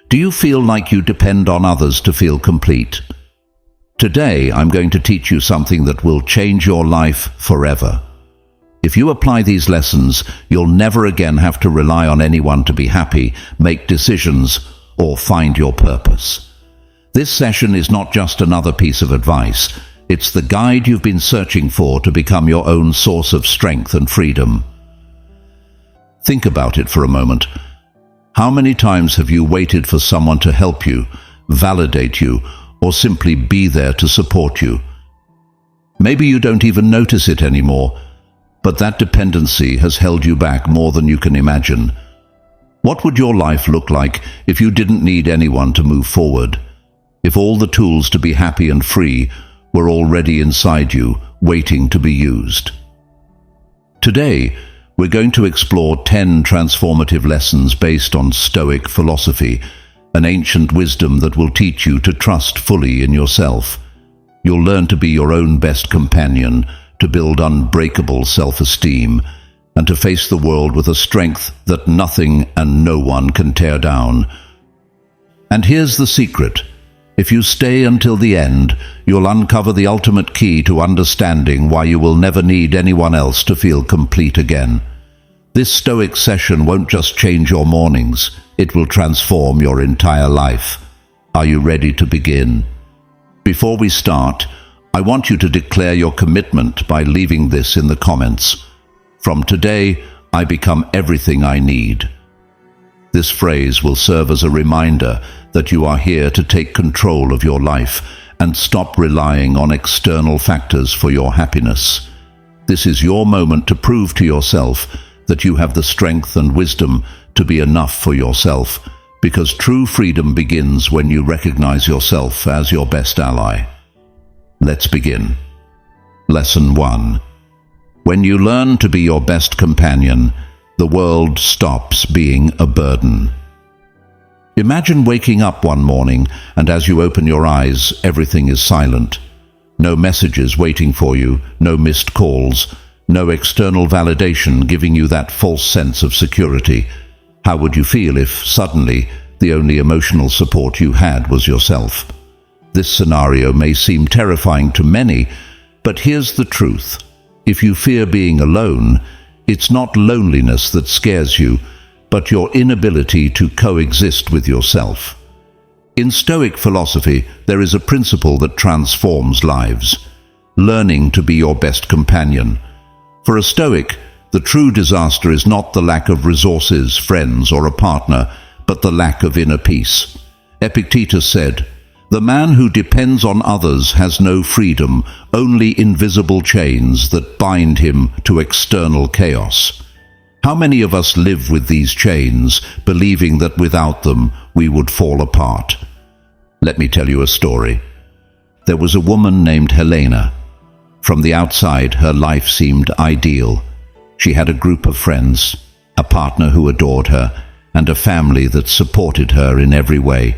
Do you feel like you depend on others to feel complete? Today, I'm going to teach you something that will change your life forever. If you apply these lessons, you'll never again have to rely on anyone to be happy, make decisions, or find your purpose. This session is not just another piece of advice. It's the guide you've been searching for to become your own source of strength and freedom. Think about it for a moment. How many times have you waited for someone to help you, validate you, or simply be there to support you? Maybe you don't even notice it anymore, but that dependency has held you back more than you can imagine. What would your life look like if you didn't need anyone to move forward? If all the tools to be happy and free were already inside you, waiting to be used? Today, we're going to explore 10 transformative lessons based on Stoic philosophy, an ancient wisdom that will teach you to trust fully in yourself. You'll learn to be your own best companion, to build unbreakable self-esteem, and to face the world with a strength that nothing and no one can tear down. And here's the secret. If you stay until the end, you'll uncover the ultimate key to understanding why you will never need anyone else to feel complete again. This Stoic session won't just change your mornings, it will transform your entire life. Are you ready to begin? Before we start, I want you to declare your commitment by leaving this in the comments. From today, I become everything I need. This phrase will serve as a reminder that you are here to take control of your life and stop relying on external factors for your happiness. This is your moment to prove to yourself that you have the strength and wisdom to be enough for yourself, because true freedom begins when you recognize yourself as your best ally. Let's begin. Lesson 1. When you learn to be your best companion, the world stops being a burden. Imagine waking up one morning, and as you open your eyes, everything is silent. No messages waiting for you, no missed calls, no external validation giving you that false sense of security. How would you feel if, suddenly, the only emotional support you had was yourself? This scenario may seem terrifying to many, but here's the truth. If you fear being alone, it's not loneliness that scares you, but your inability to coexist with yourself. In Stoic philosophy, there is a principle that transforms lives: learning to be your best companion. For a Stoic, the true disaster is not the lack of resources, friends, or a partner, but the lack of inner peace. Epictetus said, "The man who depends on others has no freedom, only invisible chains that bind him to external chaos." How many of us live with these chains, believing that without them we would fall apart? Let me tell you a story. There was a woman named Helena. From the outside, her life seemed ideal. She had a group of friends, a partner who adored her, and a family that supported her in every way.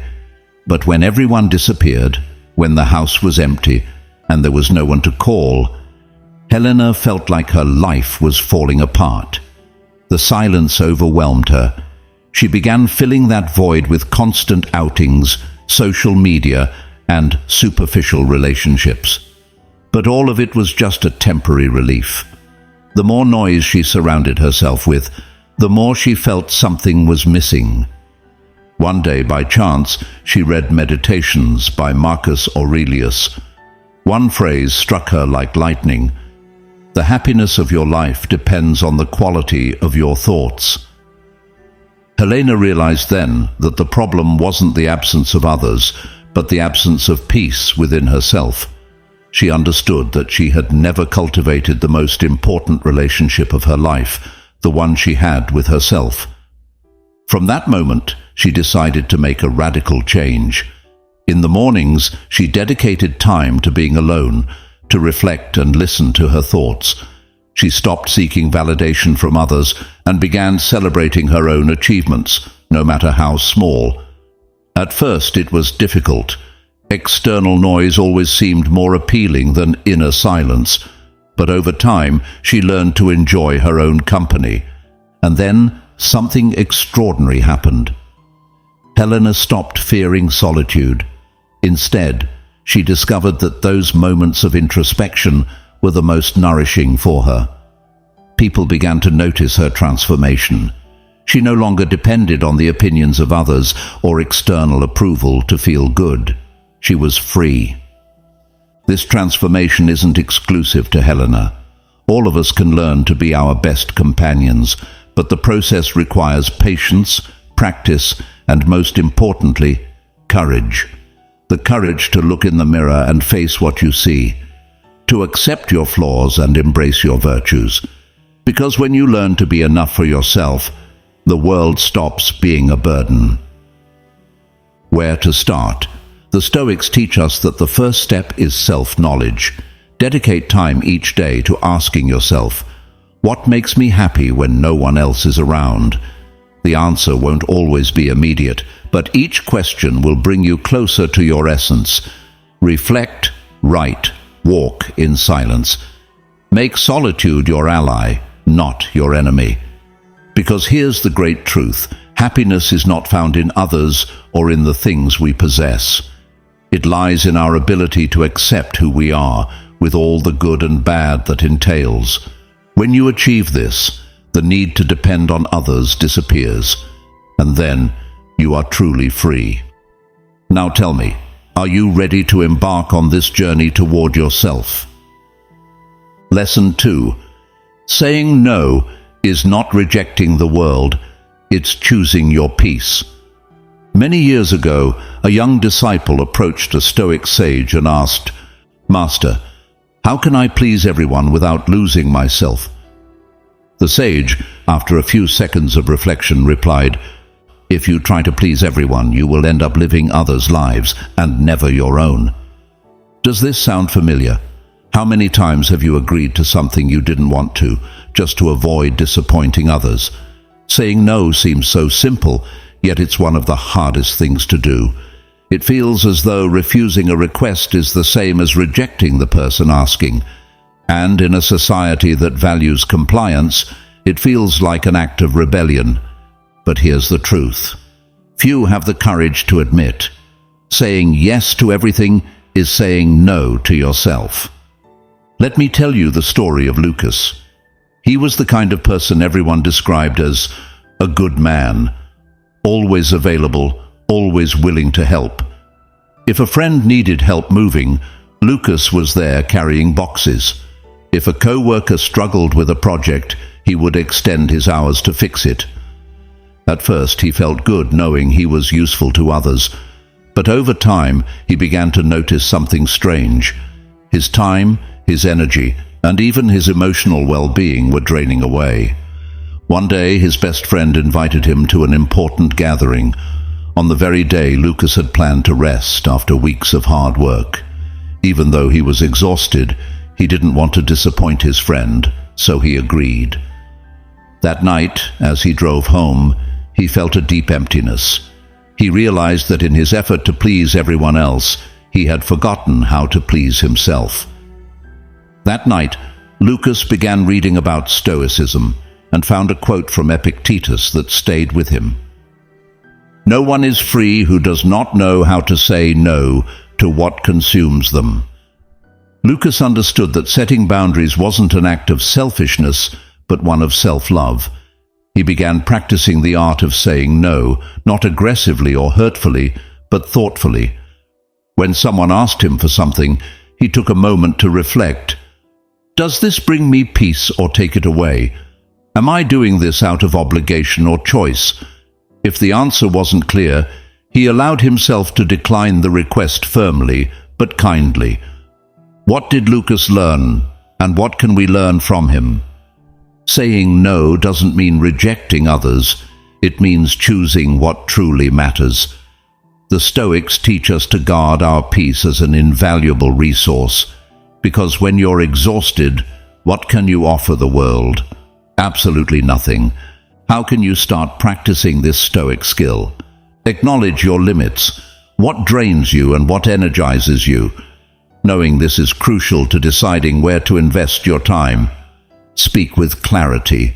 But when everyone disappeared, when the house was empty, and there was no one to call, Helena felt like her life was falling apart. The silence overwhelmed her. She began filling that void with constant outings, social media, and superficial relationships. But all of it was just a temporary relief. The more noise she surrounded herself with, the more she felt something was missing. One day, by chance, she read Meditations by Marcus Aurelius. One phrase struck her like lightning: "The happiness of your life depends on the quality of your thoughts." Helena realized then that the problem wasn't the absence of others, but the absence of peace within herself. She understood that she had never cultivated the most important relationship of her life, the one she had with herself. From that moment, she decided to make a radical change. In the mornings, she dedicated time to being alone, to reflect and listen to her thoughts. She stopped seeking validation from others and began celebrating her own achievements, no matter how small. At first, it was difficult. External noise always seemed more appealing than inner silence. But over time, she learned to enjoy her own company. And then, something extraordinary happened. Helena stopped fearing solitude. Instead, she discovered that those moments of introspection were the most nourishing for her. People began to notice her transformation. She no longer depended on the opinions of others or external approval to feel good. She was free. This transformation isn't exclusive to Helena. All of us can learn to be our best companions, but the process requires patience, practice, and most importantly, courage. The courage to look in the mirror and face what you see, to accept your flaws and embrace your virtues. Because when you learn to be enough for yourself, the world stops being a burden. Where to start? The Stoics teach us that the first step is self-knowledge. Dedicate time each day to asking yourself, what makes me happy when no one else is around? The answer won't always be immediate, but each question will bring you closer to your essence. Reflect, write, walk in silence. Make solitude your ally, not your enemy. Because here's the great truth: happiness is not found in others or in the things we possess. It lies in our ability to accept who we are, with all the good and bad that entails. When you achieve this, the need to depend on others disappears, and then you are truly free. Now tell me, are you ready to embark on this journey toward yourself? Lesson 2. Saying no is not rejecting the world, it's choosing your peace. Many years ago, a young disciple approached a Stoic sage and asked, "Master, how can I please everyone without losing myself?" The sage, after a few seconds of reflection, replied, "If you try to please everyone, you will end up living others' lives and never your own." Does this sound familiar? How many times have you agreed to something you didn't want to, just to avoid disappointing others? Saying no seems so simple, yet it's one of the hardest things to do. It feels as though refusing a request is the same as rejecting the person asking. And in a society that values compliance, it feels like an act of rebellion. But here's the truth. Few have the courage to admit. Saying yes to everything is saying no to yourself. Let me tell you the story of Lucas. He was the kind of person everyone described as a good man, always available, always willing to help. If a friend needed help moving, Lucas was there carrying boxes. If a co-worker struggled with a project, he would extend his hours to fix it. At first, he felt good knowing he was useful to others, but over time, he began to notice something strange. His time, his energy, and even his emotional well-being were draining away. One day, his best friend invited him to an important gathering. On the very day Lucas had planned to rest after weeks of hard work. Even though he was exhausted, he didn't want to disappoint his friend, so he agreed. That night, as he drove home, he felt a deep emptiness. He realized that in his effort to please everyone else, he had forgotten how to please himself. That night, Lucas began reading about Stoicism and found a quote from Epictetus that stayed with him. "No one is free who does not know how to say no to what consumes them." Lucas understood that setting boundaries wasn't an act of selfishness, but one of self-love. He began practicing the art of saying no, not aggressively or hurtfully, but thoughtfully. When someone asked him for something, he took a moment to reflect. Does this bring me peace or take it away? Am I doing this out of obligation or choice? If the answer wasn't clear, he allowed himself to decline the request firmly, but kindly. What did Lucas learn, and what can we learn from him? Saying no doesn't mean rejecting others. It means choosing what truly matters. The Stoics teach us to guard our peace as an invaluable resource, because when you're exhausted, what can you offer the world? Absolutely nothing. How can you start practicing this Stoic skill? Acknowledge your limits. What drains you and what energizes you? Knowing this is crucial to deciding where to invest your time. Speak with clarity.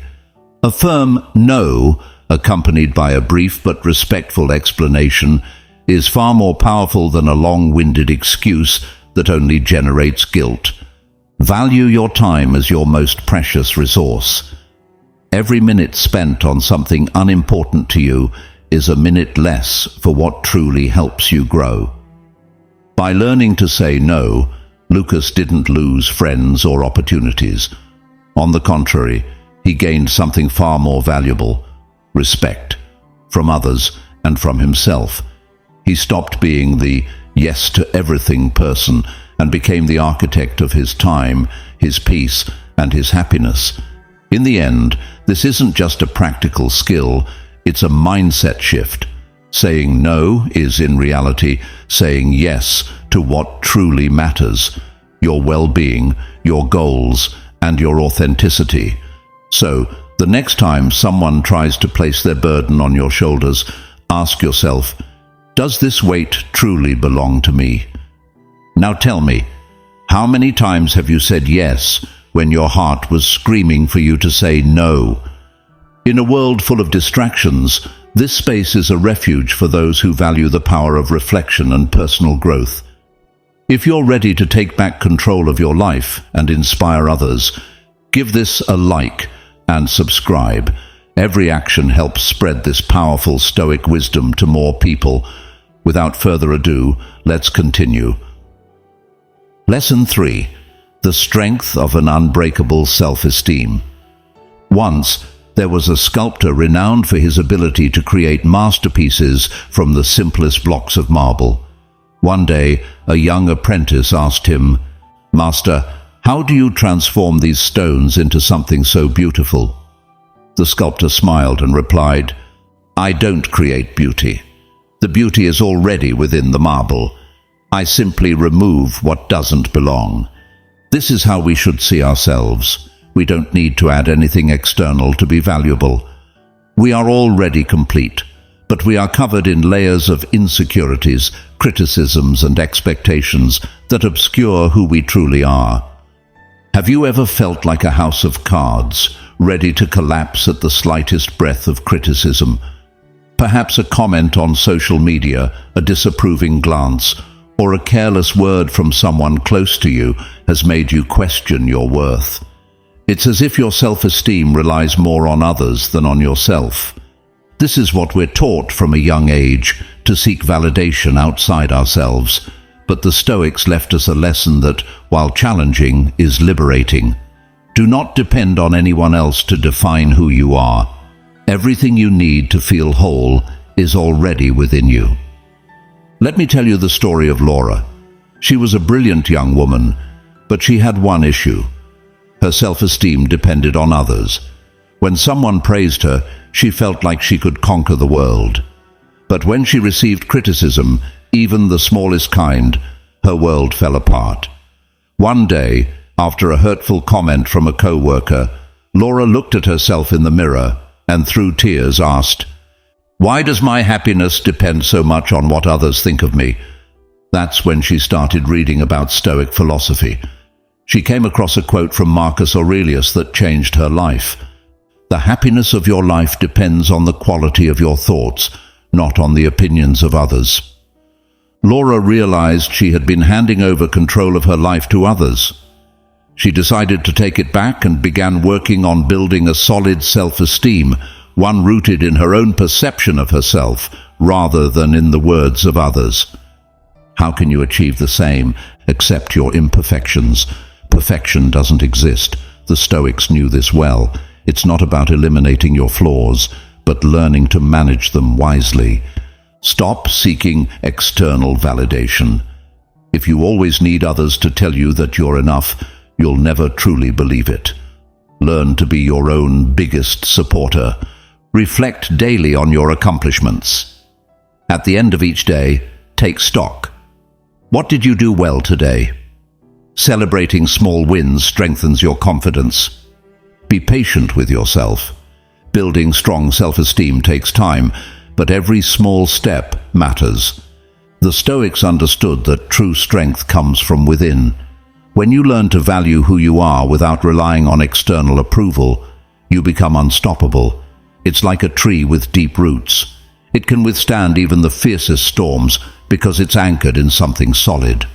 Affirm no accompanied by a brief but respectful explanation, is far more powerful than a long-winded excuse that only generates guilt. Value your time as your most precious resource. Every minute spent on something unimportant to you is a minute less for what truly helps you grow. By learning to say no, Lucas didn't lose friends or opportunities. On the contrary, he gained something far more valuable: respect, from others and from himself. He stopped being the yes to everything person and became the architect of his time, his peace, and his happiness. In the end, this isn't just a practical skill, it's a mindset shift. Saying no is in reality saying yes to what truly matters: your well-being, your goals, and your authenticity. So, the next time someone tries to place their burden on your shoulders, ask yourself, does this weight truly belong to me? Now tell me, how many times have you said yes when your heart was screaming for you to say no? In a world full of distractions, this space is a refuge for those who value the power of reflection and personal growth. If you're ready to take back control of your life and inspire others, give this a like and subscribe. Every action helps spread this powerful Stoic wisdom to more people. Without further ado, let's continue. Lesson 3. The strength of an unbreakable self-esteem. Once, there was a sculptor renowned for his ability to create masterpieces from the simplest blocks of marble. One day, a young apprentice asked him, "Master, how do you transform these stones into something so beautiful?" The sculptor smiled and replied, "I don't create beauty. The beauty is already within the marble. I simply remove what doesn't belong." This is how we should see ourselves. We don't need to add anything external to be valuable. We are already complete, but we are covered in layers of insecurities, criticisms, and expectations that obscure who we truly are. Have you ever felt like a house of cards, ready to collapse at the slightest breath of criticism? Perhaps a comment on social media, a disapproving glance, or a careless word from someone close to you has made you question your worth. It's as if your self-esteem relies more on others than on yourself. This is what we're taught from a young age, to seek validation outside ourselves. But the Stoics left us a lesson that, while challenging, is liberating. Do not depend on anyone else to define who you are. Everything you need to feel whole is already within you. Let me tell you the story of Laura. She was a brilliant young woman, but she had one issue. Her self-esteem depended on others. When someone praised her, she felt like she could conquer the world. But when she received criticism, even the smallest kind, her world fell apart. One day, after a hurtful comment from a co-worker, Laura looked at herself in the mirror and through tears asked, "Why does my happiness depend so much on what others think of me?" That's when she started reading about Stoic philosophy. She came across a quote from Marcus Aurelius that changed her life. "The happiness of your life depends on the quality of your thoughts, not on the opinions of others." Laura realized she had been handing over control of her life to others. She decided to take it back and began working on building a solid self-esteem, one rooted in her own perception of herself rather than in the words of others. How can you achieve the same? Accept your imperfections. Perfection doesn't exist. The Stoics knew this well. It's not about eliminating your flaws, but learning to manage them wisely. Stop seeking external validation. If you always need others to tell you that you're enough, you'll never truly believe it. Learn to be your own biggest supporter. Reflect daily on your accomplishments. At the end of each day, take stock. What did you do well today? Celebrating small wins strengthens your confidence. Be patient with yourself. Building strong self-esteem takes time, but every small step matters. The Stoics understood that true strength comes from within. When you learn to value who you are without relying on external approval, you become unstoppable. It's like a tree with deep roots. It can withstand even the fiercest storms because it's anchored in something solid.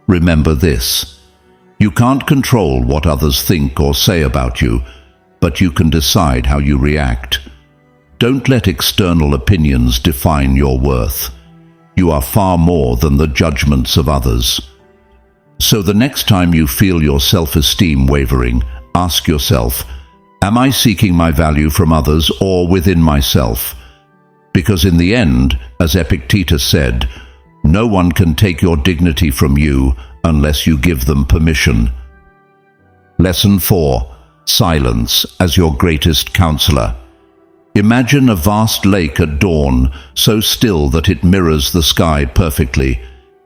Remember this: you can't control what others think or say about you, but you can decide how you react. Don't let external opinions define your worth. You are far more than the judgments of others. So the next time you feel your self-esteem wavering, ask yourself, am I seeking my value from others or within myself? Because in the end, as Epictetus said, no one can take your dignity from you unless you give them permission. Lesson 4. Silence as your greatest counselor. Imagine a vast lake at dawn, so still that it mirrors the sky perfectly.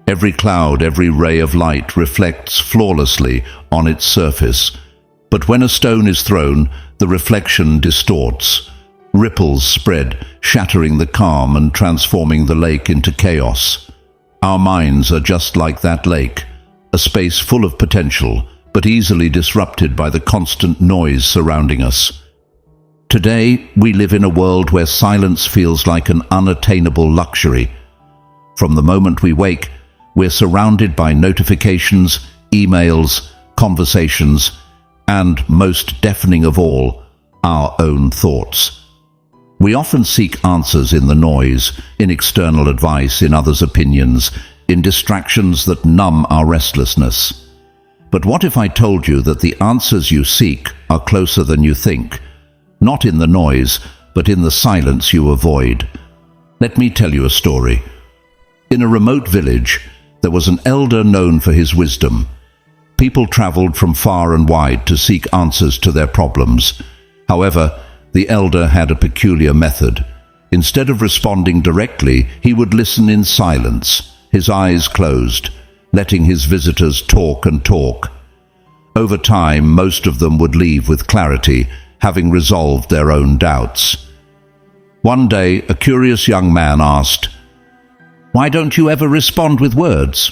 Every cloud, every ray of light reflects flawlessly on its surface. But when a stone is thrown, the reflection distorts. Ripples spread, shattering the calm and transforming the lake into chaos. Our minds are just like that lake, a space full of potential, but easily disrupted by the constant noise surrounding us. Today, we live in a world where silence feels like an unattainable luxury. From the moment we wake, we're surrounded by notifications, emails, conversations, and, most deafening of all, our own thoughts. We often seek answers in the noise, in external advice, in others' opinions, in distractions that numb our restlessness. But what if I told you that the answers you seek are closer than you think? Not in the noise, but in the silence you avoid. Let me tell you a story. In a remote village, there was an elder known for his wisdom. People traveled from far and wide to seek answers to their problems. However, the elder had a peculiar method. Instead of responding directly, he would listen in silence, his eyes closed, letting his visitors talk and talk. Over time, most of them would leave with clarity, having resolved their own doubts. One day, a curious young man asked, "Why don't you ever respond with words?"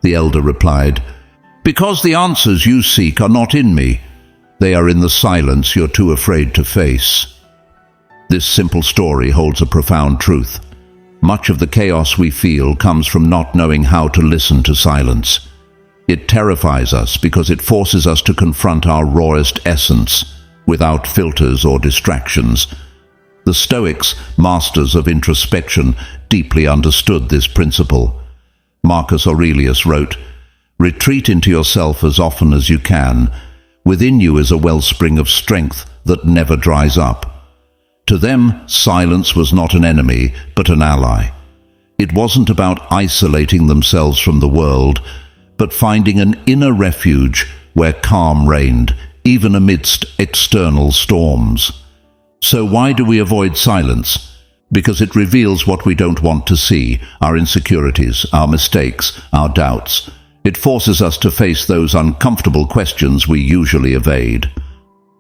The elder replied, "Because the answers you seek are not in me. They are in the silence you're too afraid to face." This simple story holds a profound truth. Much of the chaos we feel comes from not knowing how to listen to silence. It terrifies us because it forces us to confront our rawest essence, without filters or distractions. The Stoics, masters of introspection, deeply understood this principle. Marcus Aurelius wrote, "Retreat into yourself as often as you can. Within you is a wellspring of strength that never dries up." To them, silence was not an enemy, but an ally. It wasn't about isolating themselves from the world, but finding an inner refuge where calm reigned, even amidst external storms. So why do we avoid silence? Because it reveals what we don't want to see, our insecurities, our mistakes, our doubts. It forces us to face those uncomfortable questions we usually evade.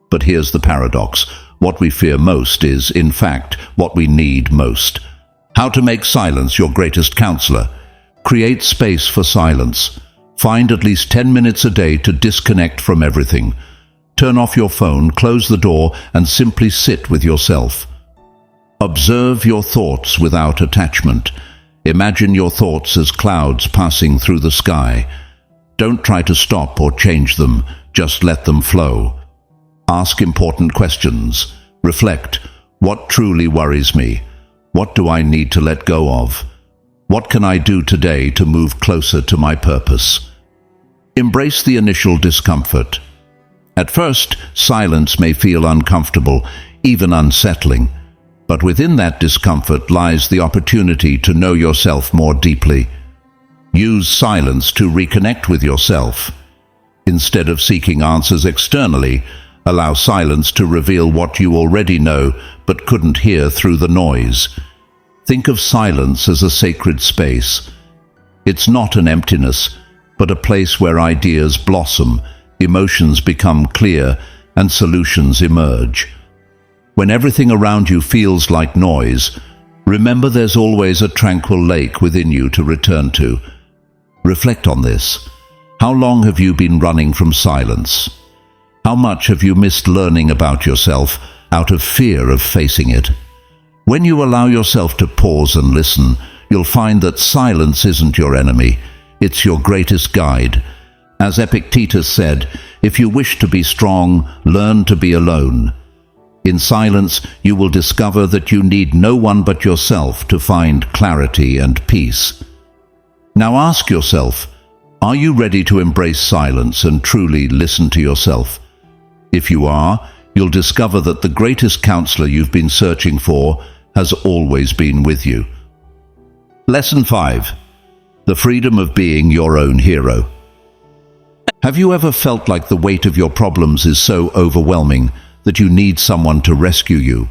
But here's the paradox. What we fear most is, in fact, what we need most. How to make silence your greatest counselor? Create space for silence. Find at least 10 minutes a day to disconnect from everything. Turn off your phone, close the door, and simply sit with yourself. Observe your thoughts without attachment. Imagine your thoughts as clouds passing through the sky. Don't try to stop or change them, just let them flow. Ask important questions. Reflect. What truly worries me? What do I need to let go of? What can I do today to move closer to my purpose? Embrace the initial discomfort. At first, silence may feel uncomfortable, even unsettling. But within that discomfort lies the opportunity to know yourself more deeply. Use silence to reconnect with yourself. Instead of seeking answers externally, allow silence to reveal what you already know but couldn't hear through the noise. Think of silence as a sacred space. It's not an emptiness, but a place where ideas blossom, emotions become clear, and solutions emerge. When everything around you feels like noise, remember there's always a tranquil lake within you to return to. Reflect on this. How long have you been running from silence? How much have you missed learning about yourself out of fear of facing it. When you allow yourself to pause and listen, you'll find that silence isn't your enemy, it's your greatest guide. As Epictetus said, if you wish to be strong, learn to be alone. In silence, you will discover that you need no one but yourself to find clarity and peace. Now ask yourself, are you ready to embrace silence and truly listen to yourself? If you are, you'll discover that the greatest counselor you've been searching for has always been with you. Lesson 5. The freedom of being your own hero. Have you ever felt like the weight of your problems is so overwhelming that you need someone to rescue you?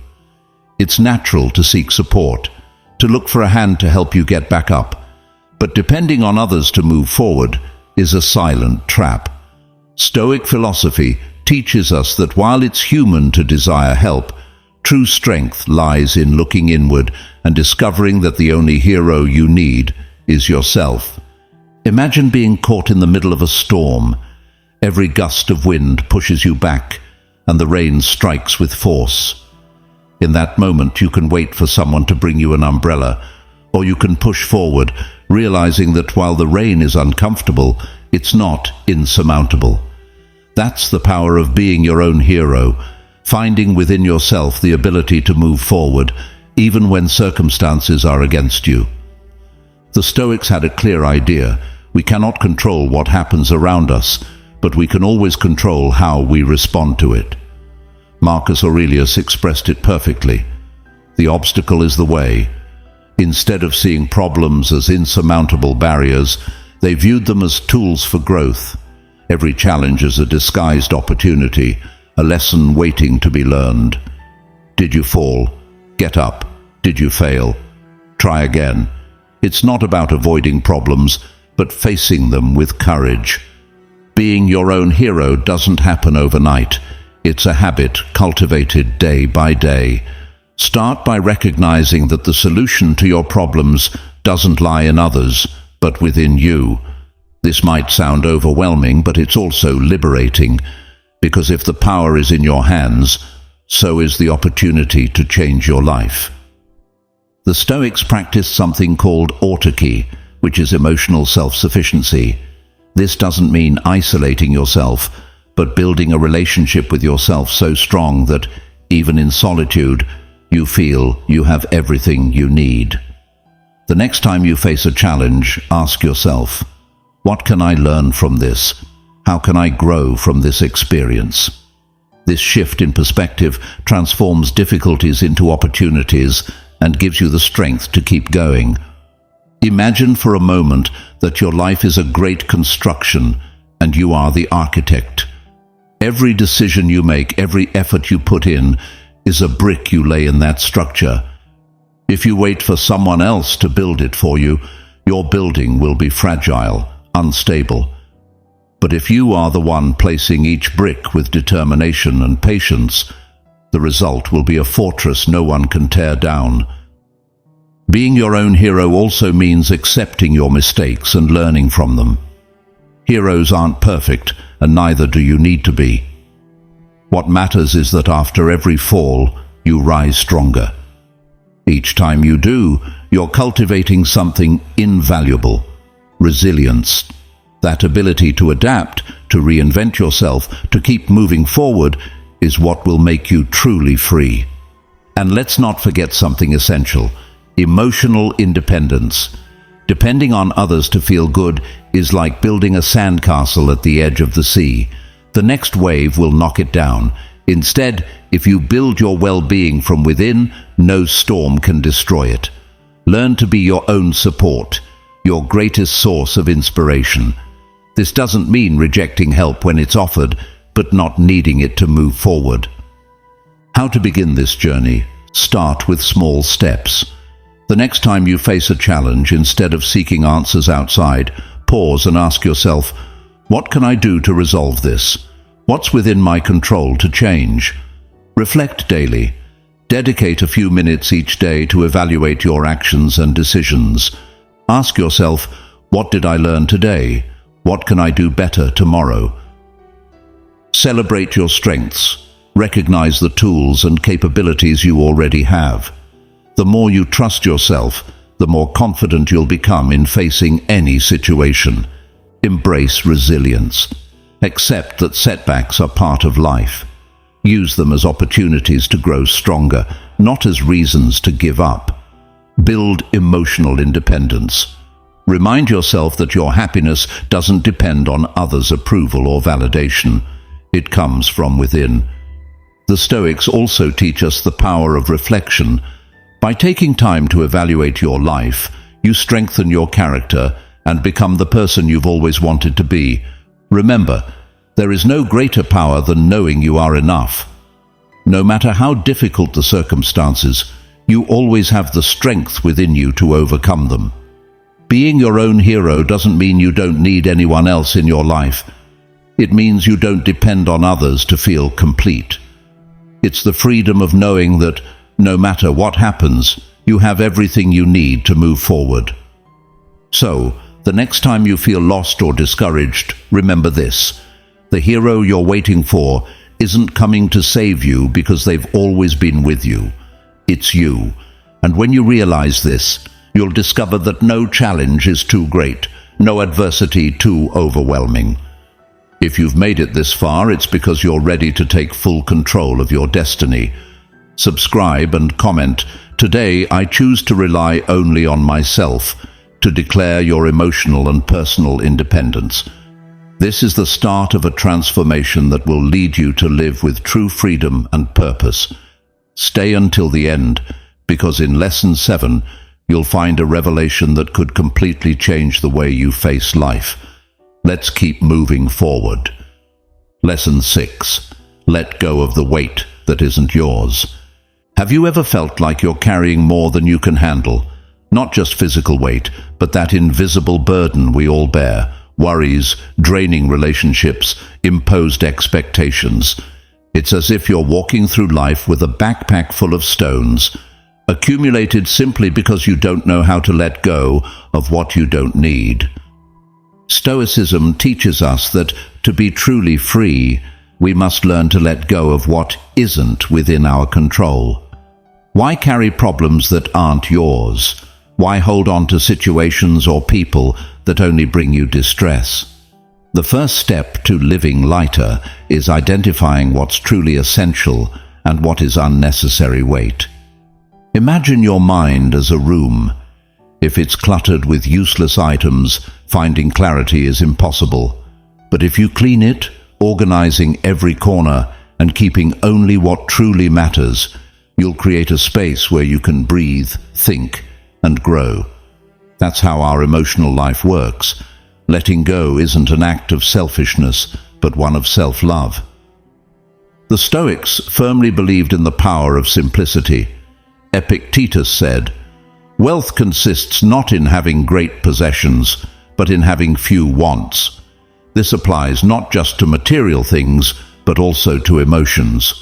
It's natural to seek support, to look for a hand to help you get back up. But depending on others to move forward is a silent trap. Stoic philosophy teaches us that while it's human to desire help, true strength lies in looking inward and discovering that the only hero you need is yourself. Imagine being caught in the middle of a storm. Every gust of wind pushes you back, and the rain strikes with force. In that moment, you can wait for someone to bring you an umbrella, or you can push forward, realizing that while the rain is uncomfortable, it's not insurmountable. That's the power of being your own hero, finding within yourself the ability to move forward, even when circumstances are against you. The Stoics had a clear idea. We cannot control what happens around us, but we can always control how we respond to it. Marcus Aurelius expressed it perfectly. The obstacle is the way. Instead of seeing problems as insurmountable barriers, they viewed them as tools for growth. Every challenge is a disguised opportunity, a lesson waiting to be learned. Did you fall? Get up. Did you fail? Try again. It's not about avoiding problems, but facing them with courage. Being your own hero doesn't happen overnight. It's a habit cultivated day by day. Start by recognizing that the solution to your problems doesn't lie in others, but within you. This might sound overwhelming, but it's also liberating, because if the power is in your hands, so is the opportunity to change your life. The Stoics practiced something called autarky, which is emotional self-sufficiency. This doesn't mean isolating yourself, but building a relationship with yourself so strong that, even in solitude, you feel you have everything you need. The next time you face a challenge, ask yourself, what can I learn from this? How can I grow from this experience? This shift in perspective transforms difficulties into opportunities and gives you the strength to keep going. Imagine for a moment that your life is a great construction and you are the architect. Every decision you make, every effort you put in, is a brick you lay in that structure. If you wait for someone else to build it for you, your building will be fragile, unstable. But if you are the one placing each brick with determination and patience, the result will be a fortress no one can tear down. Being your own hero also means accepting your mistakes and learning from them. Heroes aren't perfect, and neither do you need to be. What matters is that after every fall, you rise stronger. Each time you do, you're cultivating something invaluable: resilience. That ability to adapt, to reinvent yourself, to keep moving forward, is what will make you truly free. And let's not forget something essential: emotional independence. Depending on others to feel good is like building a sandcastle at the edge of the sea. The next wave will knock it down. Instead, if you build your well-being from within, no storm can destroy it. Learn to be your own support, your greatest source of inspiration. This doesn't mean rejecting help when it's offered, but not needing it to move forward. How to begin this journey? Start with small steps. The next time you face a challenge, instead of seeking answers outside, pause and ask yourself, what can I do to resolve this? What's within my control to change? Reflect daily. Dedicate a few minutes each day to evaluate your actions and decisions. Ask yourself, what did I learn today? What can I do better tomorrow? Celebrate your strengths. Recognize the tools and capabilities you already have. The more you trust yourself, the more confident you'll become in facing any situation. Embrace resilience. Accept that setbacks are part of life. Use them as opportunities to grow stronger, not as reasons to give up. Build emotional independence. Remind yourself that your happiness doesn't depend on others' approval or validation. It comes from within. The Stoics also teach us the power of reflection. By taking time to evaluate your life, you strengthen your character and become the person you've always wanted to be. Remember, there is no greater power than knowing you are enough. No matter how difficult the circumstances, you always have the strength within you to overcome them. Being your own hero doesn't mean you don't need anyone else in your life. It means you don't depend on others to feel complete. It's the freedom of knowing that no matter what happens, you have everything you need to move forward. So, the next time you feel lost or discouraged, remember this: the hero you're waiting for isn't coming to save you because they've always been with you. It's you. And when you realize this, you'll discover that no challenge is too great, no adversity too overwhelming. If you've made it this far, it's because you're ready to take full control of your destiny. Subscribe and comment. Today, I choose to rely only on myself, to declare your emotional and personal independence. This is the start of a transformation that will lead you to live with true freedom and purpose. Stay until the end, because in Lesson 7, you'll find a revelation that could completely change the way you face life. Let's keep moving forward. Lesson 6. Let go of the weight that isn't yours. Have you ever felt like you're carrying more than you can handle? Not just physical weight, but that invisible burden we all bear. Worries, draining relationships, imposed expectations. It's as if you're walking through life with a backpack full of stones, accumulated simply because you don't know how to let go of what you don't need. Stoicism teaches us that to be truly free, we must learn to let go of what isn't within our control. Why carry problems that aren't yours? Why hold on to situations or people that only bring you distress? The first step to living lighter is identifying what's truly essential and what is unnecessary weight. Imagine your mind as a room. If it's cluttered with useless items, finding clarity is impossible. But if you clean it, organizing every corner and keeping only what truly matters, you'll create a space where you can breathe, think, and grow. That's how our emotional life works. Letting go isn't an act of selfishness, but one of self-love. The Stoics firmly believed in the power of simplicity. Epictetus said, "Wealth consists not in having great possessions, but in having few wants." This applies not just to material things, but also to emotions.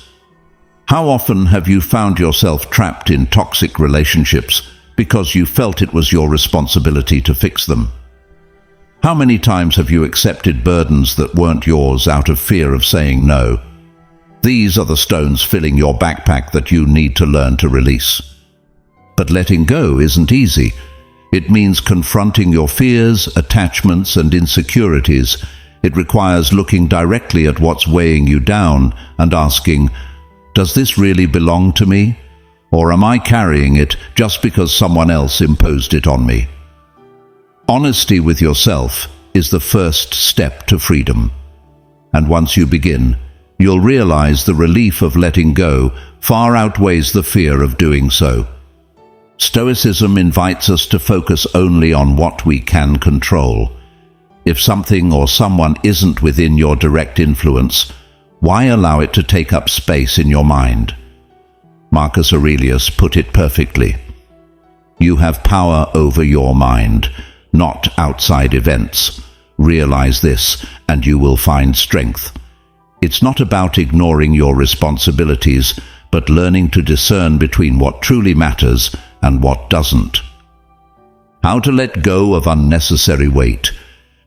How often have you found yourself trapped in toxic relationships because you felt it was your responsibility to fix them? How many times have you accepted burdens that weren't yours out of fear of saying no? These are the stones filling your backpack that you need to learn to release. But letting go isn't easy. It means confronting your fears, attachments, and insecurities. It requires looking directly at what's weighing you down and asking, does this really belong to me? Or am I carrying it just because someone else imposed it on me? Honesty with yourself is the first step to freedom. And once you begin, you'll realize the relief of letting go far outweighs the fear of doing so. Stoicism invites us to focus only on what we can control. If something or someone isn't within your direct influence, why allow it to take up space in your mind? Marcus Aurelius put it perfectly. You have power over your mind, not outside events. Realize this, and you will find strength. It's not about ignoring your responsibilities, but learning to discern between what truly matters and what doesn't. How to let go of unnecessary weight.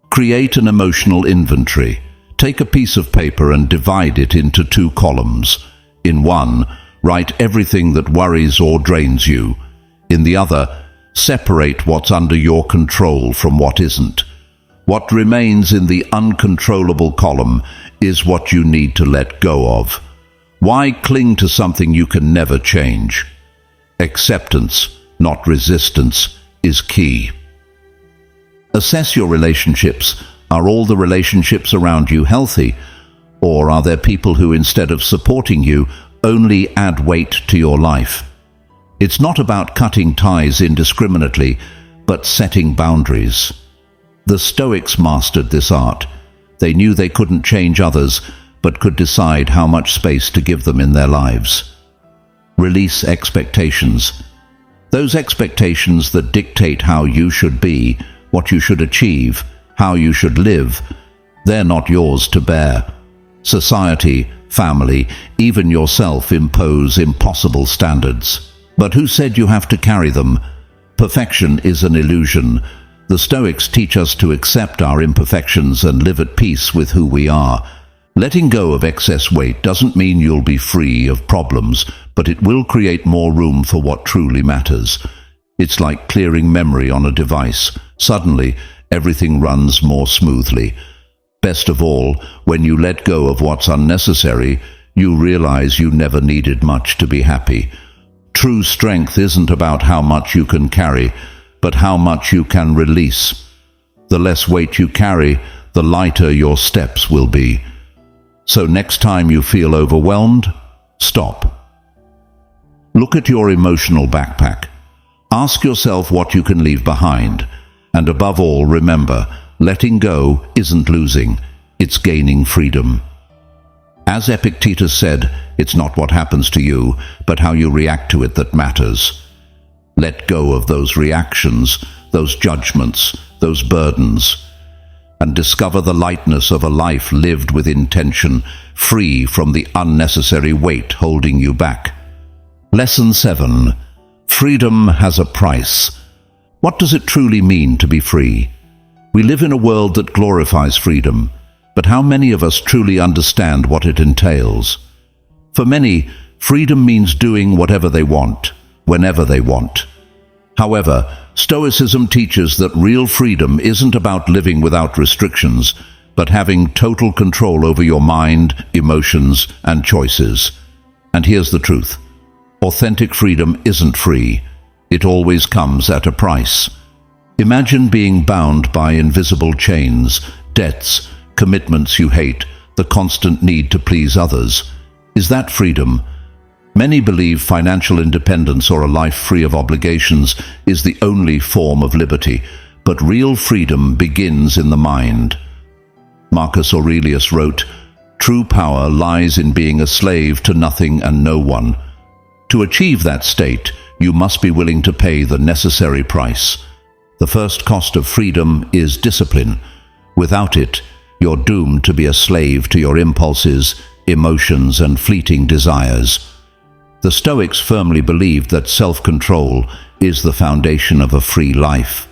Create an emotional inventory. Take a piece of paper and divide it into 2 columns. In one, write everything that worries or drains you. In the other, separate what's under your control from what isn't. What remains in the uncontrollable column is what you need to let go of. Why cling to something you can never change? Acceptance, not resistance, is key. Assess your relationships. Are all the relationships around you healthy? Or are there people who, instead of supporting you, only add weight to your life? It's not about cutting ties indiscriminately, but setting boundaries. The Stoics mastered this art. They knew they couldn't change others, but could decide how much space to give them in their lives. Release expectations. Those expectations that dictate how you should be, what you should achieve, how you should live, they're not yours to bear. Society, family, even yourself impose impossible standards. But who said you have to carry them? Perfection is an illusion. The Stoics teach us to accept our imperfections and live at peace with who we are. Letting go of excess weight doesn't mean you'll be free of problems, but it will create more room for what truly matters. It's like clearing memory on a device. Suddenly, everything runs more smoothly. Best of all, when you let go of what's unnecessary, you realize you never needed much to be happy. True strength isn't about how much you can carry, but how much you can release. The less weight you carry, the lighter your steps will be. So next time you feel overwhelmed, stop. Look at your emotional backpack. Ask yourself what you can leave behind. And above all, remember, letting go isn't losing, it's gaining freedom. As Epictetus said, it's not what happens to you, but how you react to it that matters. Let go of those reactions, those judgments, those burdens, and discover the lightness of a life lived with intention, free from the unnecessary weight holding you back. Lesson 7. Freedom has a price. What does it truly mean to be free? We live in a world that glorifies freedom, but how many of us truly understand what it entails? For many, freedom means doing whatever they want, whenever they want. However, Stoicism teaches that real freedom isn't about living without restrictions, but having total control over your mind, emotions, and choices. And here's the truth. Authentic freedom isn't free. It always comes at a price. Imagine being bound by invisible chains, debts, commitments you hate, the constant need to please others. Is that freedom? Many believe financial independence or a life free of obligations is the only form of liberty, but real freedom begins in the mind. Marcus Aurelius wrote, "True power lies in being a slave to nothing and no one." To achieve that state, you must be willing to pay the necessary price. The first cost of freedom is discipline. Without it, you're doomed to be a slave to your impulses, emotions, and fleeting desires. The Stoics firmly believed that self-control is the foundation of a free life.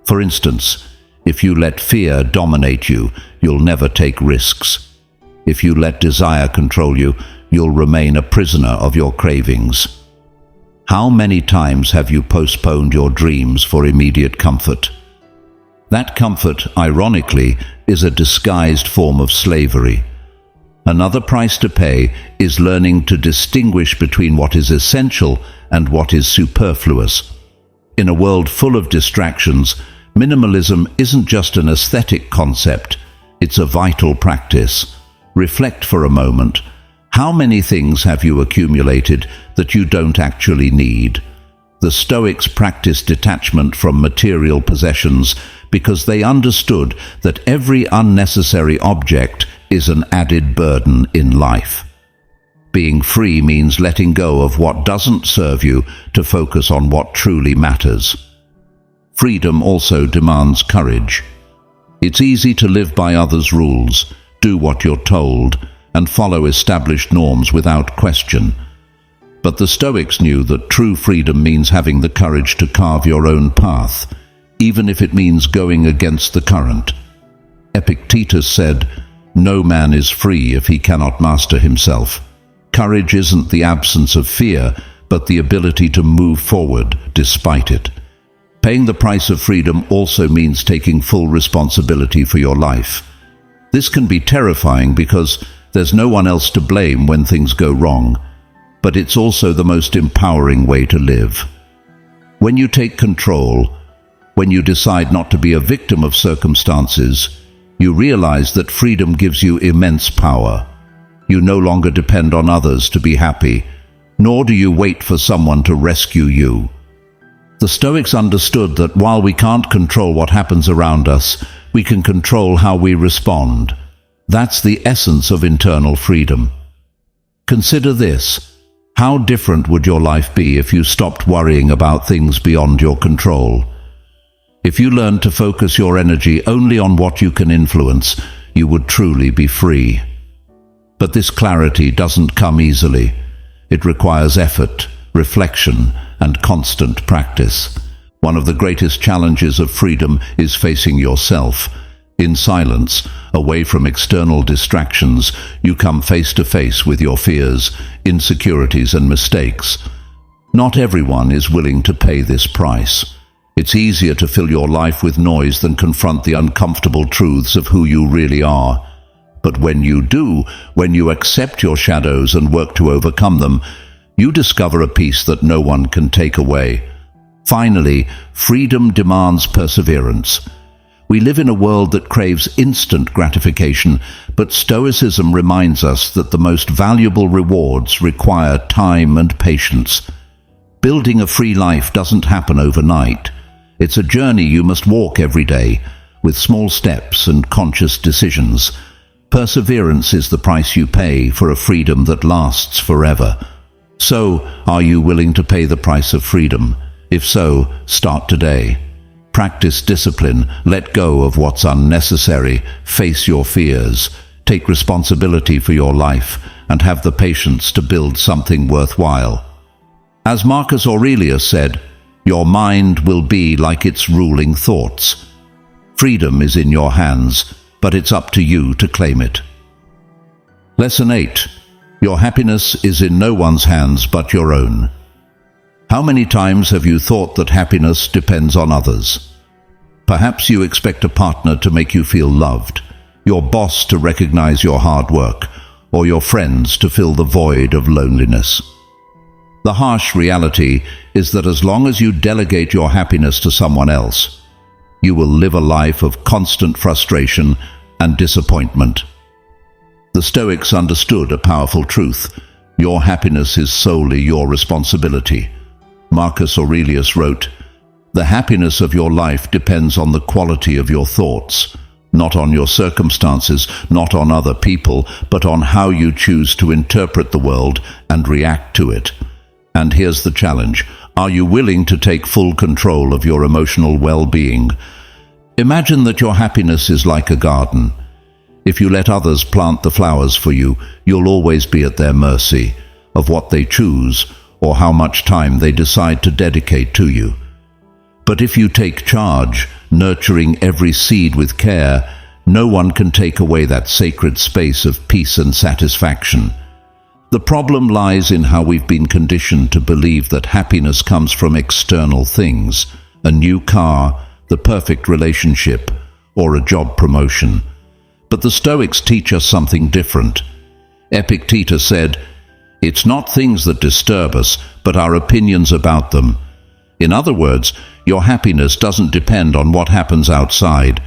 For instance, if you let fear dominate you, you'll never take risks. If you let desire control you, you'll remain a prisoner of your cravings. How many times have you postponed your dreams for immediate comfort? That comfort, ironically, is a disguised form of slavery. Another price to pay is learning to distinguish between what is essential and what is superfluous. In a world full of distractions, minimalism isn't just an aesthetic concept, it's a vital practice. Reflect for a moment. How many things have you accumulated that you don't actually need? The Stoics practiced detachment from material possessions because they understood that every unnecessary object is an added burden in life. Being free means letting go of what doesn't serve you to focus on what truly matters. Freedom also demands courage. It's easy to live by others' rules, do what you're told, and follow established norms without question. But the Stoics knew that true freedom means having the courage to carve your own path, even if it means going against the current. Epictetus said, "No man is free if he cannot master himself." Courage isn't the absence of fear, but the ability to move forward despite it. Paying the price of freedom also means taking full responsibility for your life. This can be terrifying because there's no one else to blame when things go wrong, but it's also the most empowering way to live. When you take control, when you decide not to be a victim of circumstances, you realize that freedom gives you immense power. You no longer depend on others to be happy, nor do you wait for someone to rescue you. The Stoics understood that while we can't control what happens around us, we can control how we respond. That's the essence of internal freedom. Consider this. How different would your life be if you stopped worrying about things beyond your control? If you learned to focus your energy only on what you can influence, you would truly be free. But this clarity doesn't come easily. It requires effort, reflection, and constant practice. One of the greatest challenges of freedom is facing yourself. In silence, away from external distractions, you come face to face with your fears, insecurities, and mistakes. Not everyone is willing to pay this price. It's easier to fill your life with noise than confront the uncomfortable truths of who you really are. But when you do, when you accept your shadows and work to overcome them, you discover a peace that no one can take away. Finally, freedom demands perseverance. We live in a world that craves instant gratification, but Stoicism reminds us that the most valuable rewards require time and patience. Building a free life doesn't happen overnight. It's a journey you must walk every day, with small steps and conscious decisions. Perseverance is the price you pay for a freedom that lasts forever. So, are you willing to pay the price of freedom? If so, start today. Practice discipline, let go of what's unnecessary, face your fears, take responsibility for your life, and have the patience to build something worthwhile. As Marcus Aurelius said, your mind will be like its ruling thoughts. Freedom is in your hands, but it's up to you to claim it. Lesson 8. Your happiness is in no one's hands but your own. How many times have you thought that happiness depends on others? Perhaps you expect a partner to make you feel loved, your boss to recognize your hard work, or your friends to fill the void of loneliness. The harsh reality is that as long as you delegate your happiness to someone else, you will live a life of constant frustration and disappointment. The Stoics understood a powerful truth. Your happiness is solely your responsibility. Marcus Aurelius wrote, "The happiness of your life depends on the quality of your thoughts, not on your circumstances, not on other people, but on how you choose to interpret the world and react to it." And here's the challenge. Are you willing to take full control of your emotional well-being? Imagine that your happiness is like a garden. If you let others plant the flowers for you, you'll always be at their mercy of what they choose or how much time they decide to dedicate to you. But if you take charge, nurturing every seed with care, no one can take away that sacred space of peace and satisfaction. The problem lies in how we've been conditioned to believe that happiness comes from external things, a new car, the perfect relationship, or a job promotion. But the Stoics teach us something different. Epictetus said, "It's not things that disturb us, but our opinions about them." In other words, your happiness doesn't depend on what happens outside.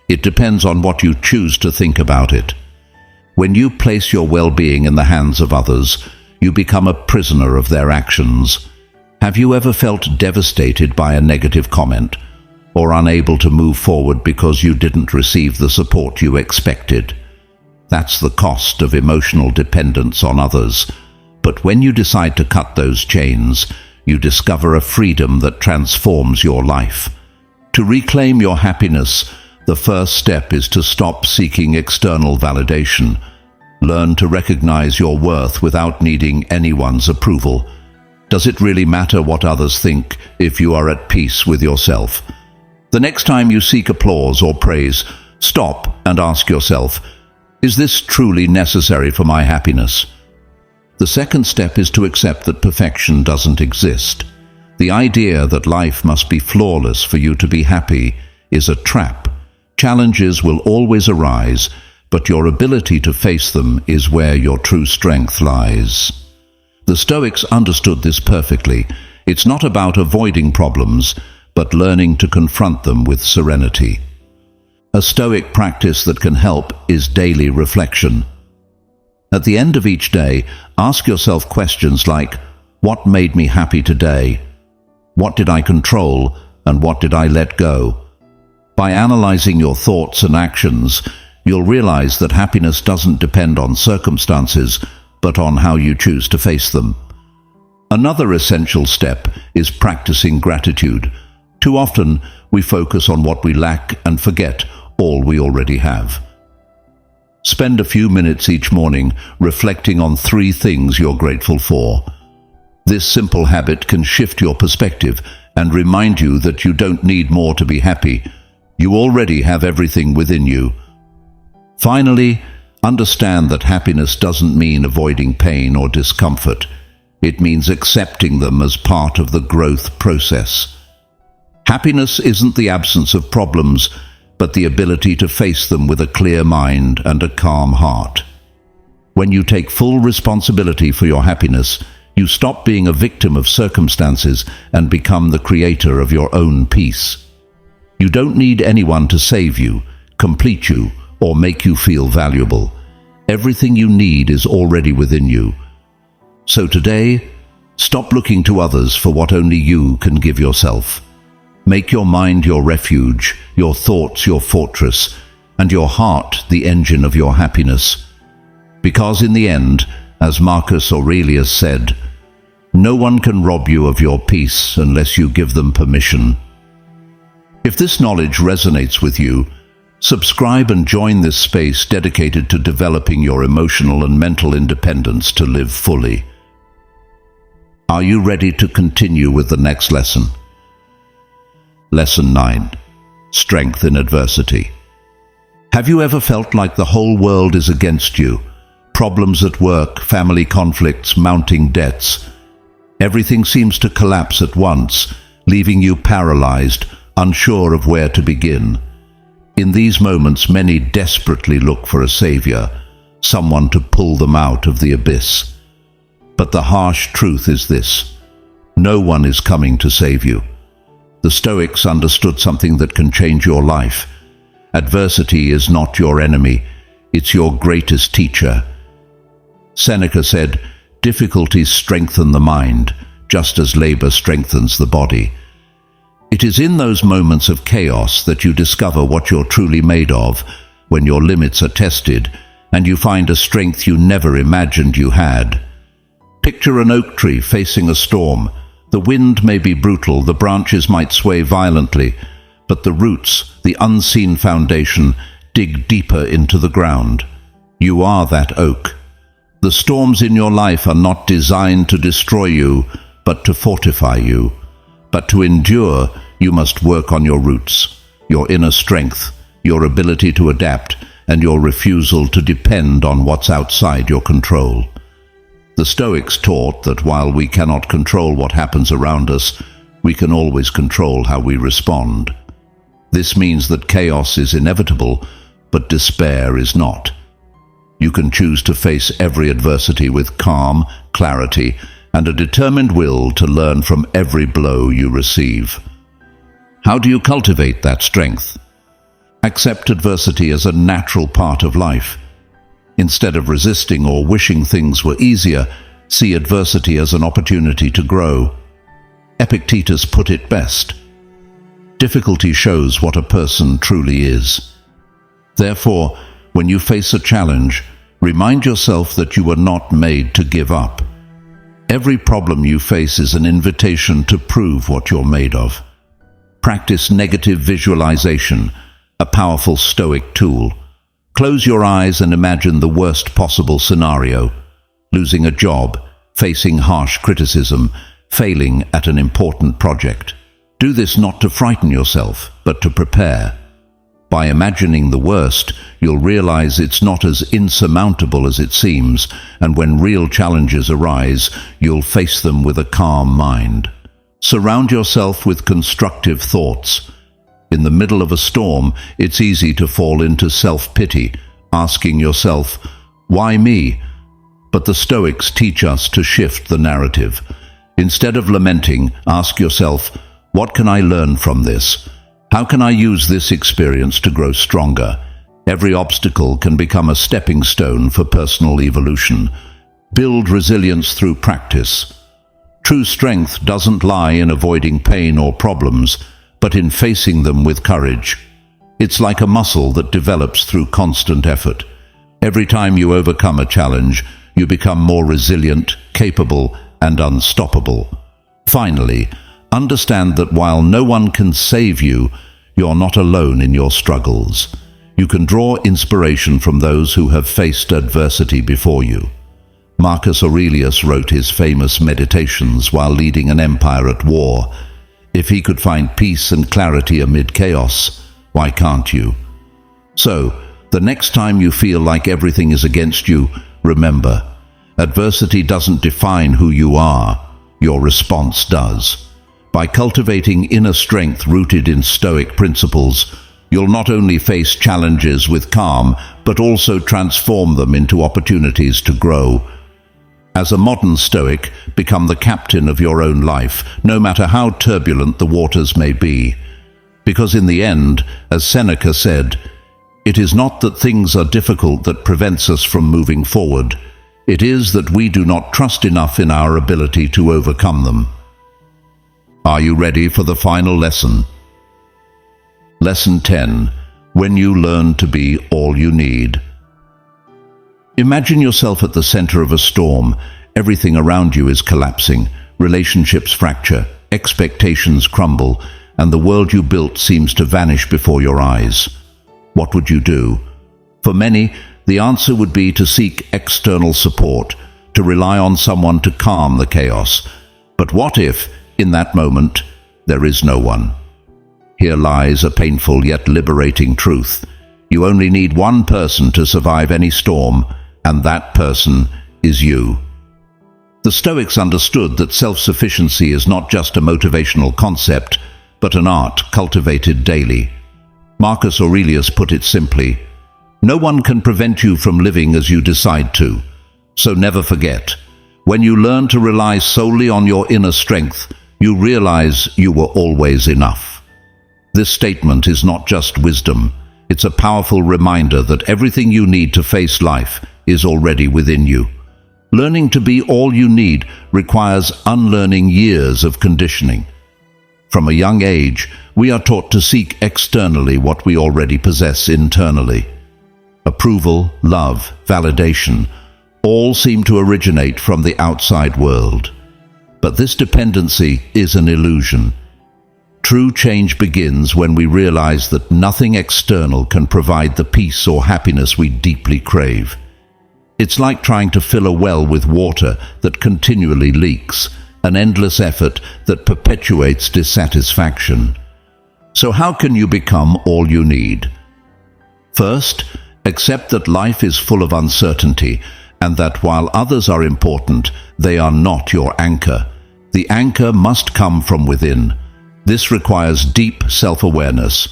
It depends on what you choose to think about it. When you place your well-being in the hands of others, you become a prisoner of their actions. Have you ever felt devastated by a negative comment, or unable to move forward because you didn't receive the support you expected? That's the cost of emotional dependence on others. But when you decide to cut those chains, you discover a freedom that transforms your life. To reclaim your happiness, the first step is to stop seeking external validation. Learn to recognize your worth without needing anyone's approval. Does it really matter what others think if you are at peace with yourself? The next time you seek applause or praise, stop and ask yourself, is this truly necessary for my happiness? The second step is to accept that perfection doesn't exist. The idea that life must be flawless for you to be happy is a trap. Challenges will always arise, but your ability to face them is where your true strength lies. The Stoics understood this perfectly. It's not about avoiding problems, but learning to confront them with serenity. A Stoic practice that can help is daily reflection. At the end of each day, ask yourself questions like, what made me happy today? What did I control, and what did I let go? By analyzing your thoughts and actions, you'll realize that happiness doesn't depend on circumstances, but on how you choose to face them. Another essential step is practicing gratitude. Too often, we focus on what we lack and forget all we already have. Spend a few minutes each morning reflecting on 3 things you're grateful for. This simple habit can shift your perspective and remind you that you don't need more to be happy. You already have everything within you. Finally, understand that happiness doesn't mean avoiding pain or discomfort. It means accepting them as part of the growth process. Happiness isn't the absence of problems, but the ability to face them with a clear mind and a calm heart. When you take full responsibility for your happiness, you stop being a victim of circumstances and become the creator of your own peace. You don't need anyone to save you, complete you, or make you feel valuable. Everything you need is already within you. So today, stop looking to others for what only you can give yourself. Make your mind your refuge, your thoughts your fortress, and your heart the engine of your happiness. Because in the end, as Marcus Aurelius said, no one can rob you of your peace unless you give them permission. If this knowledge resonates with you, subscribe and join this space dedicated to developing your emotional and mental independence to live fully. Are you ready to continue with the next lesson? Lesson 9. Strength in adversity. Have you ever felt like the whole world is against you? Problems at work, family conflicts, mounting debts. Everything seems to collapse at once, leaving you paralyzed, unsure of where to begin. In these moments, many desperately look for a savior, someone to pull them out of the abyss. But the harsh truth is this: no one is coming to save you. The Stoics understood something that can change your life. Adversity is not your enemy, it's your greatest teacher. Seneca said, "Difficulties strengthen the mind, just as labor strengthens the body." It is in those moments of chaos that you discover what you're truly made of, when your limits are tested, and you find a strength you never imagined you had. Picture an oak tree facing a storm. The wind may be brutal, the branches might sway violently, but the roots, the unseen foundation, dig deeper into the ground. You are that oak. The storms in your life are not designed to destroy you, but to fortify you. But to endure, you must work on your roots, your inner strength, your ability to adapt, and your refusal to depend on what's outside your control. The Stoics taught that while we cannot control what happens around us, we can always control how we respond. This means that chaos is inevitable, but despair is not. You can choose to face every adversity with calm, clarity, and a determined will to learn from every blow you receive. How do you cultivate that strength? Accept adversity as a natural part of life. Instead of resisting or wishing things were easier, see adversity as an opportunity to grow. Epictetus put it best: difficulty shows what a person truly is. Therefore, when you face a challenge, remind yourself that you were not made to give up. Every problem you face is an invitation to prove what you're made of. Practice negative visualization, a powerful Stoic tool. Close your eyes and imagine the worst possible scenario: losing a job, facing harsh criticism, failing at an important project. Do this not to frighten yourself, but to prepare. By imagining the worst, you'll realize it's not as insurmountable as it seems, and when real challenges arise, you'll face them with a calm mind. Surround yourself with constructive thoughts. In the middle of a storm, it's easy to fall into self-pity, asking yourself, "Why me?" But the Stoics teach us to shift the narrative. Instead of lamenting, ask yourself, "What can I learn from this? How can I use this experience to grow stronger?" Every obstacle can become a stepping stone for personal evolution. Build resilience through practice. True strength doesn't lie in avoiding pain or problems, but in facing them with courage. It's like a muscle that develops through constant effort. Every time you overcome a challenge, you become more resilient, capable, and unstoppable. Finally, understand that while no one can save you, you're not alone in your struggles. You can draw inspiration from those who have faced adversity before you. Marcus Aurelius wrote his famous Meditations while leading an empire at war. If he could find peace and clarity amid chaos, why can't you? So, the next time you feel like everything is against you, remember, adversity doesn't define who you are, your response does. By cultivating inner strength rooted in Stoic principles, you'll not only face challenges with calm, but also transform them into opportunities to grow. As a modern Stoic, become the captain of your own life, no matter how turbulent the waters may be. Because in the end, as Seneca said, it is not that things are difficult that prevents us from moving forward. It is that we do not trust enough in our ability to overcome them. Are you ready for the final lesson? Lesson 10. When you learn to be all you need. Imagine yourself at the center of a storm. Everything around you is collapsing. Relationships fracture, expectations crumble, and the world you built seems to vanish before your eyes. What would you do? For many, the answer would be to seek external support, to rely on someone to calm the chaos. But what if, in that moment, there is no one? Here lies a painful yet liberating truth. You only need one person to survive any storm, and that person is you. The Stoics understood that self-sufficiency is not just a motivational concept, but an art cultivated daily. Marcus Aurelius put it simply, "No one can prevent you from living as you decide to. So never forget, when you learn to rely solely on your inner strength, you realize you were always enough." This statement is not just wisdom, it's a powerful reminder that everything you need to face life is already within you. Learning to be all you need requires unlearning years of conditioning. From a young age, we are taught to seek externally what we already possess internally. Approval, love, validation, all seem to originate from the outside world. But this dependency is an illusion. True change begins when we realize that nothing external can provide the peace or happiness we deeply crave. It's like trying to fill a well with water that continually leaks, an endless effort that perpetuates dissatisfaction. So how can you become all you need? First, accept that life is full of uncertainty, and that while others are important, they are not your anchor. The anchor must come from within. This requires deep self-awareness.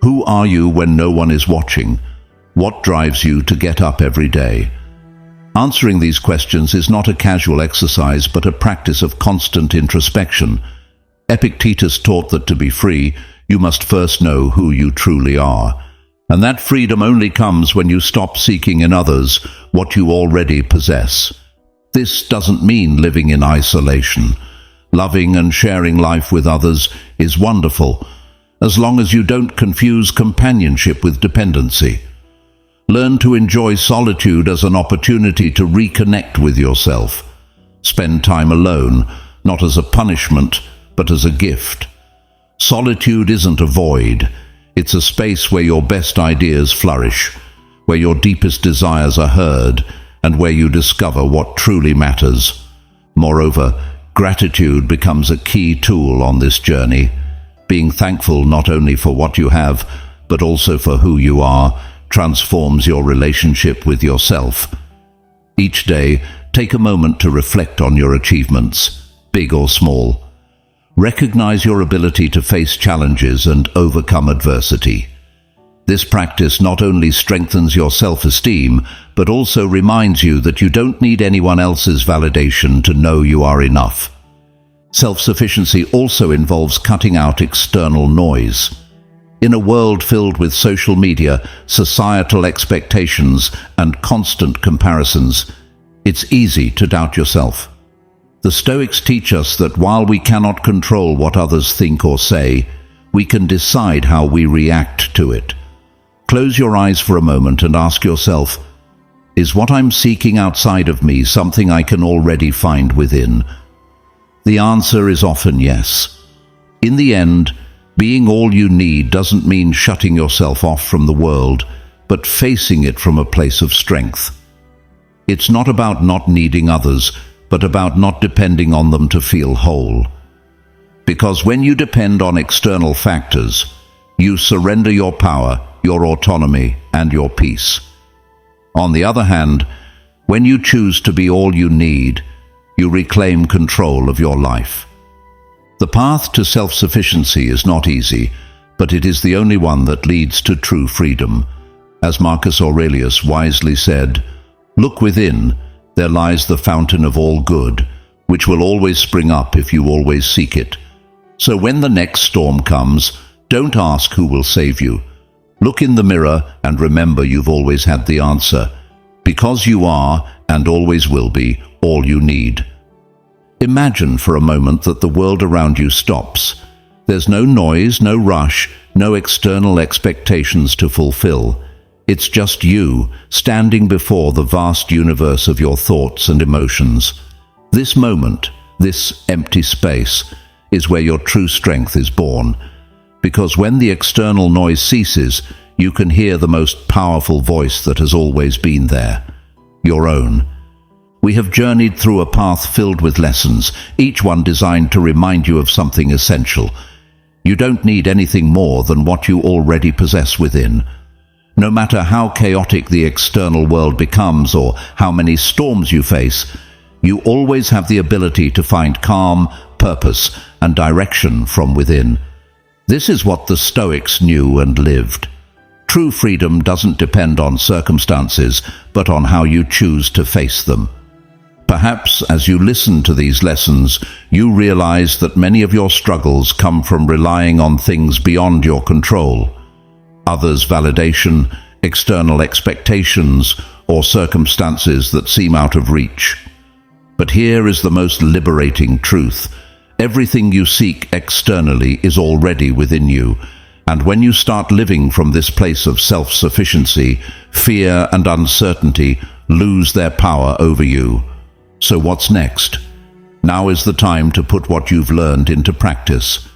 Who are you when no one is watching? What drives you to get up every day? Answering these questions is not a casual exercise, but a practice of constant introspection. Epictetus taught that to be free, you must first know who you truly are. And that freedom only comes when you stop seeking in others what you already possess. This doesn't mean living in isolation. Loving and sharing life with others is wonderful, as long as you don't confuse companionship with dependency. Learn to enjoy solitude as an opportunity to reconnect with yourself. Spend time alone, not as a punishment, but as a gift. Solitude isn't a void. It's a space where your best ideas flourish, where your deepest desires are heard, and where you discover what truly matters. Moreover, gratitude becomes a key tool on this journey. Being thankful not only for what you have, but also for who you are, transforms your relationship with yourself. Each day, take a moment to reflect on your achievements, big or small. Recognize your ability to face challenges and overcome adversity. This practice not only strengthens your self-esteem, but also reminds you that you don't need anyone else's validation to know you are enough. Self-sufficiency also involves cutting out external noise. In a world filled with social media, societal expectations, and constant comparisons, it's easy to doubt yourself. The Stoics teach us that while we cannot control what others think or say, we can decide how we react to it. Close your eyes for a moment and ask yourself, is what I'm seeking outside of me something I can already find within? The answer is often yes. In the end, being all you need doesn't mean shutting yourself off from the world, but facing it from a place of strength. It's not about not needing others, but about not depending on them to feel whole. Because when you depend on external factors, you surrender your power, your autonomy, and your peace. On the other hand, when you choose to be all you need, you reclaim control of your life. The path to self-sufficiency is not easy, but it is the only one that leads to true freedom. As Marcus Aurelius wisely said, "Look within, there lies the fountain of all good, which will always spring up if you always seek it." So when the next storm comes, don't ask who will save you. Look in the mirror and remember you've always had the answer, because you are, and always will be, all you need. Imagine for a moment that the world around you stops. There's no noise, no rush, no external expectations to fulfill. It's just you, standing before the vast universe of your thoughts and emotions. This moment, this empty space, is where your true strength is born. Because when the external noise ceases, you can hear the most powerful voice that has always been there, your own. We have journeyed through a path filled with lessons, each one designed to remind you of something essential. You don't need anything more than what you already possess within. No matter how chaotic the external world becomes or how many storms you face, you always have the ability to find calm, purpose, and direction from within. This is what the Stoics knew and lived. True freedom doesn't depend on circumstances, but on how you choose to face them. Perhaps as you listen to these lessons, you realize that many of your struggles come from relying on things beyond your control. Others' validation, external expectations, or circumstances that seem out of reach. But here is the most liberating truth. Everything you seek externally is already within you, and when you start living from this place of self-sufficiency, fear and uncertainty lose their power over you. So what's next? Now is the time to put what you've learned into practice.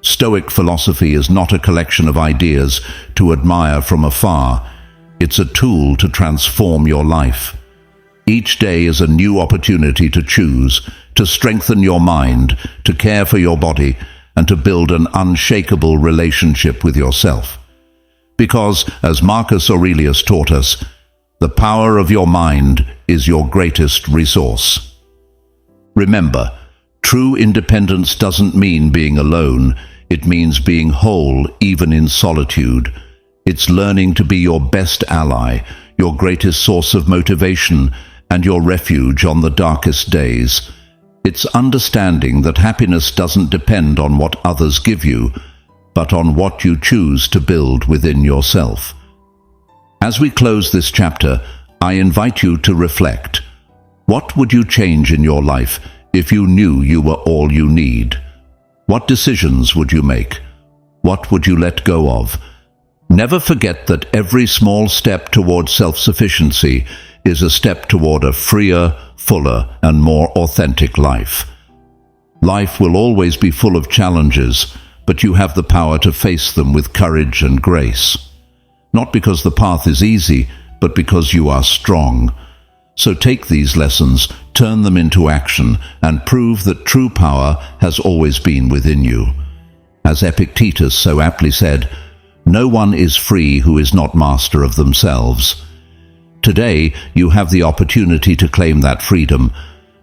Stoic philosophy is not a collection of ideas to admire from afar. It's a tool to transform your life. Each day is a new opportunity to choose, to strengthen your mind, to care for your body, and to build an unshakable relationship with yourself. Because, as Marcus Aurelius taught us, the power of your mind is your greatest resource. Remember, true independence doesn't mean being alone. It means being whole even in solitude. It's learning to be your best ally, your greatest source of motivation, and your refuge on the darkest days. It's understanding that happiness doesn't depend on what others give you, but on what you choose to build within yourself. As we close this chapter, I invite you to reflect. What would you change in your life if you knew you were all you need? What decisions would you make? What would you let go of? Never forget that every small step toward self-sufficiency is a step toward a freer, fuller, and more authentic life. Life will always be full of challenges, but you have the power to face them with courage and grace. Not because the path is easy, but because you are strong. So take these lessons, turn them into action, and prove that true power has always been within you. As Epictetus so aptly said, No one is free who is not master of themselves. Today, you have the opportunity to claim that freedom,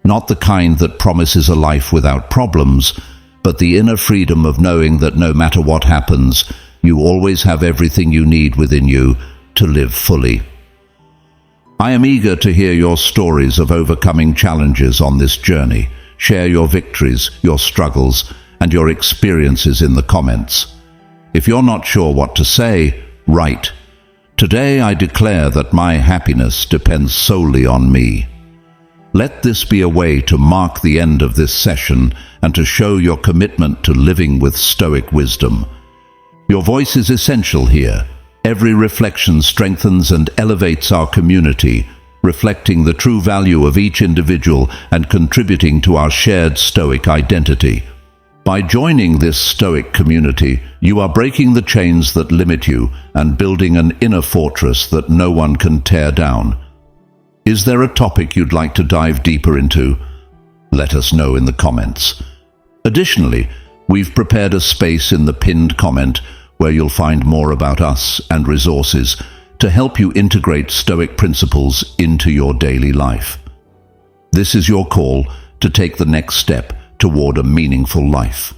not the kind that promises a life without problems, but the inner freedom of knowing that no matter what happens, you always have everything you need within you to live fully. I am eager to hear your stories of overcoming challenges on this journey. Share your victories, your struggles, and your experiences in the comments. If you're not sure what to say, write, "Today I declare that my happiness depends solely on me." Let this be a way to mark the end of this session and to show your commitment to living with Stoic wisdom. Your voice is essential here. Every reflection strengthens and elevates our community, reflecting the true value of each individual and contributing to our shared Stoic identity. By joining this Stoic community, you are breaking the chains that limit you and building an inner fortress that no one can tear down. Is there a topic you'd like to dive deeper into? Let us know in the comments. Additionally, we've prepared a space in the pinned comment where you'll find more about us and resources to help you integrate Stoic principles into your daily life. This is your call to take the next step toward a meaningful life.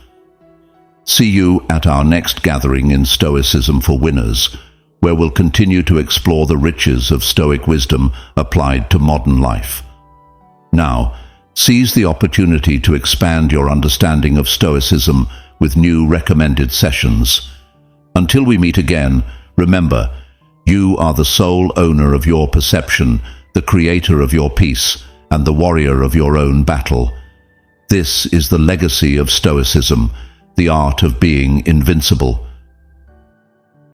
See you at our next gathering in Stoicism for Winners, where we'll continue to explore the riches of Stoic wisdom applied to modern life. Now, seize the opportunity to expand your understanding of Stoicism with new recommended sessions. Until we meet again, remember, you are the sole owner of your perception, the creator of your peace, and the warrior of your own battle. This is the legacy of Stoicism, the art of being invincible.